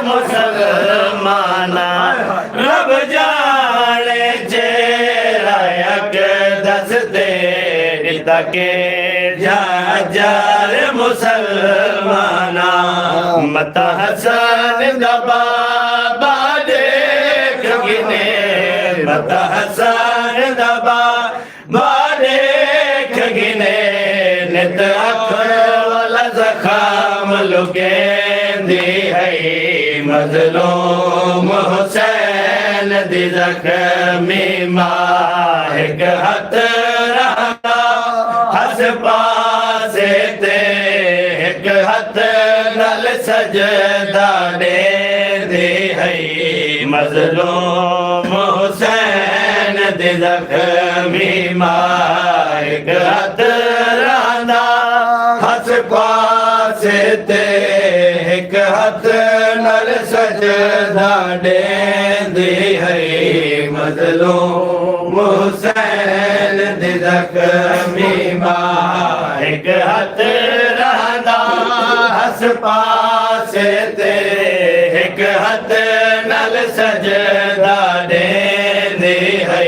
मुसलमाना रब जाने चेहरा अक़दस दे तके जार मुसलमाना मता हसन दबा देख गिने मता हसन दबा देख गिने नित अखर वाला ज़ख़म लुकेंदी है मज़लूम हुसैन दी ज़ख़मी मां हिक हथ रहंदा हस पासे ते हिक हथ नल सजदा ॾेंदी है मज़लूम हुसैन दी ज़ख़मी मां हिक हथ रहंदा हस पासे ते हिक हथ नल सजदा ॾेंदी है मज़लूम हुसैन दी ज़ख़मी मां हिक हथ रहंदा हस पासे ते हिक हथ नल सजदा ॾेंदी है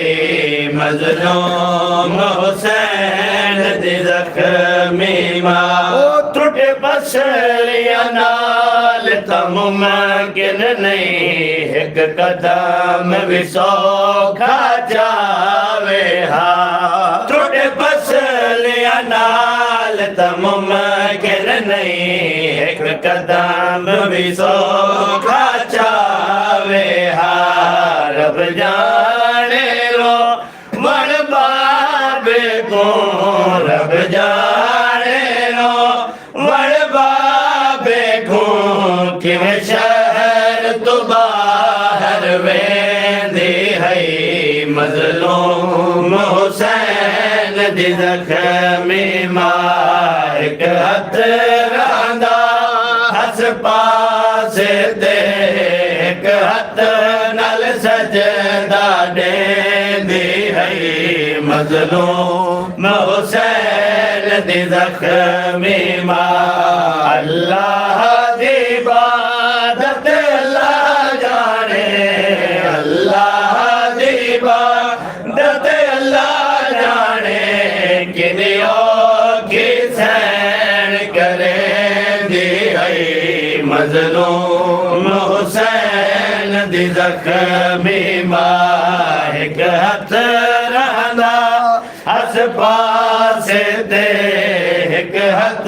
मज़लूम हुसैन दी ज़ख़मी मां त्रुट पसलिया नाल मुमकिन नहीं हिक कदम भी सौखा जावे हा त्रुट पसलिया नाल मुमकिन नहीं हिक कदम भी सौखा जावे हा रब जाने रो वण बाबे को रब जाने रो वण बाबे को किवें शहर तो बाहर वेंदी है मज़लूम हुसैन दी ज़ख़मी मां हिक हथ रहंदा हस पासे ते हिक हथ नल सजदा ॾेंदी है मज़लूम हुसैन दी ज़ख़मी मां अल्लाह दी इबादत अल्लाह जाने अल्लाह दी इबादत अल्लाह जाने किनियो की सैन करेंदी है मज़लूम हुसैन दी ज़ख़मी मां हिक हथ रहंदा हस पासे ते हिक हथ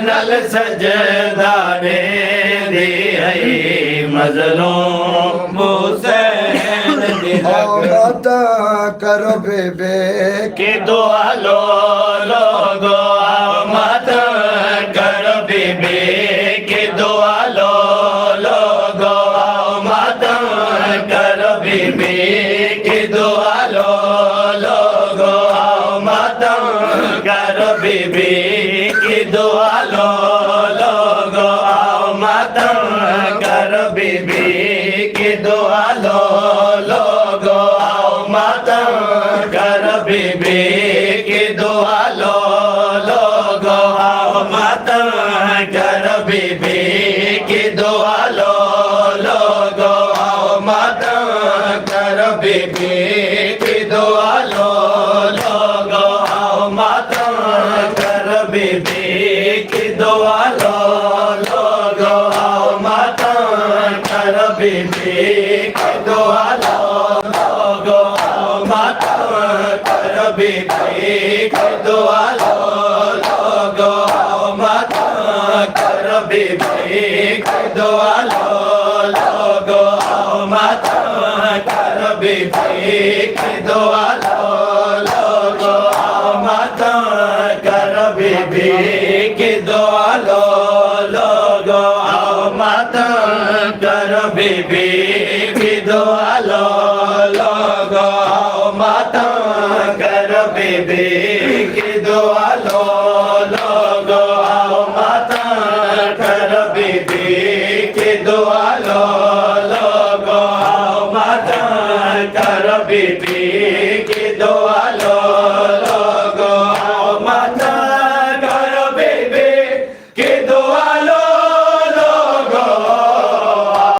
नल सजदा ॾेंदी है मज़लूम हुसैन दी मता करो बेबे की दुआ लो लोगो मत करो बीबी की दुआ लो लोगो मत करो बीबी की दुआ लो लोगो मत करो बीबी की दुआ लो लोगो मत करो बीबी की दुआ लो लोगो मत करो बीबी की दुआ लो लोगो मत करो बीबी की दुआ लो लोगो मत करो बीबी की दुआ लो लोगो मत करो बीबी की दुआ लो लोगो मत करो बीबी की दुआ लो लोगो मत करो बीबी की दुआ लो लोगो मत करो बीबी की दुआ लो लोगो मत करो बीबी की दुआ लो लोगो मत करो बीबी की दुआ लो लोगो मत करो बीबी की दुआ लो लोगो मत करो बीबी की दुआ लो